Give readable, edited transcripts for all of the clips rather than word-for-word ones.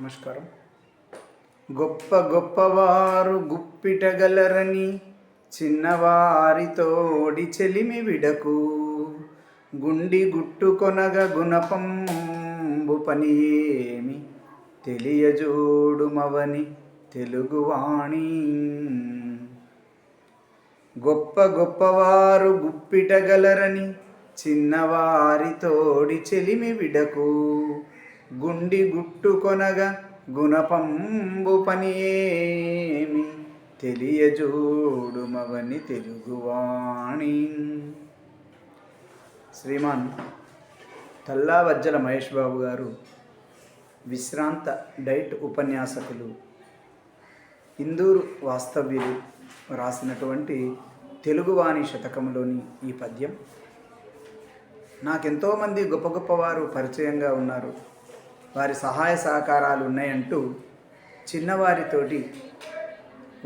నమస్కారం. గొప్ప గొప్పవారు గుప్పిటగలరని చిన్నవారితోడి చెలిమి విడకు గుండి గుట్టుకొనగ గుణపంబు పని ఏమి తెలియజోడుమవని తెలుగువాణి. గొప్ప గొప్పవారు గుప్పిటగలరని చిన్నవారితోడి చెలిమి విడకు గుండి గుట్టుకొనగా గుణపంబు పని ఏమి తెలియజోడుమవని తెలుగువాణి. శ్రీమాన్ తల్లావజ్జల మహేష్ బాబు గారు విశ్రాంత డైట్ ఉపన్యాసకులు, ఇందూరు వాస్తవ్యులు రాసినటువంటి తెలుగువాణి శతకంలోని ఈ పద్యం నాకెంతోమంది గొప్ప గొప్పవారు పరిచయంగా ఉన్నారు, వారి సహాయ సహకారాలు ఉన్నాయంటూ చిన్నవారితోటి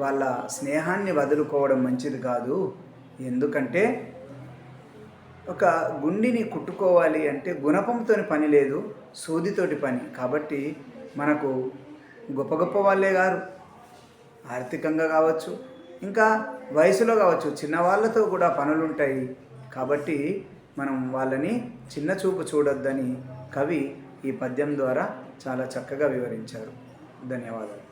వాళ్ళ స్నేహాన్ని వదులుకోవడం మంచిది కాదు. ఎందుకంటే ఒక గుండిని కుట్టుకోవాలి అంటే గుణపంతో పని లేదు, సూదితోటి పని. కాబట్టి మనకు గొప్ప గొప్ప వాళ్ళే గారు, ఆర్థికంగా కావచ్చు, ఇంకా వయసులో కావచ్చు, చిన్నవాళ్ళతో కూడా పనులుంటాయి. కాబట్టి మనం వాళ్ళని చిన్న చూపు చూడొద్దని కవి ఈ పద్యం ద్వారా చాలా చక్కగా వివరించారు. ధన్యవాదాలు.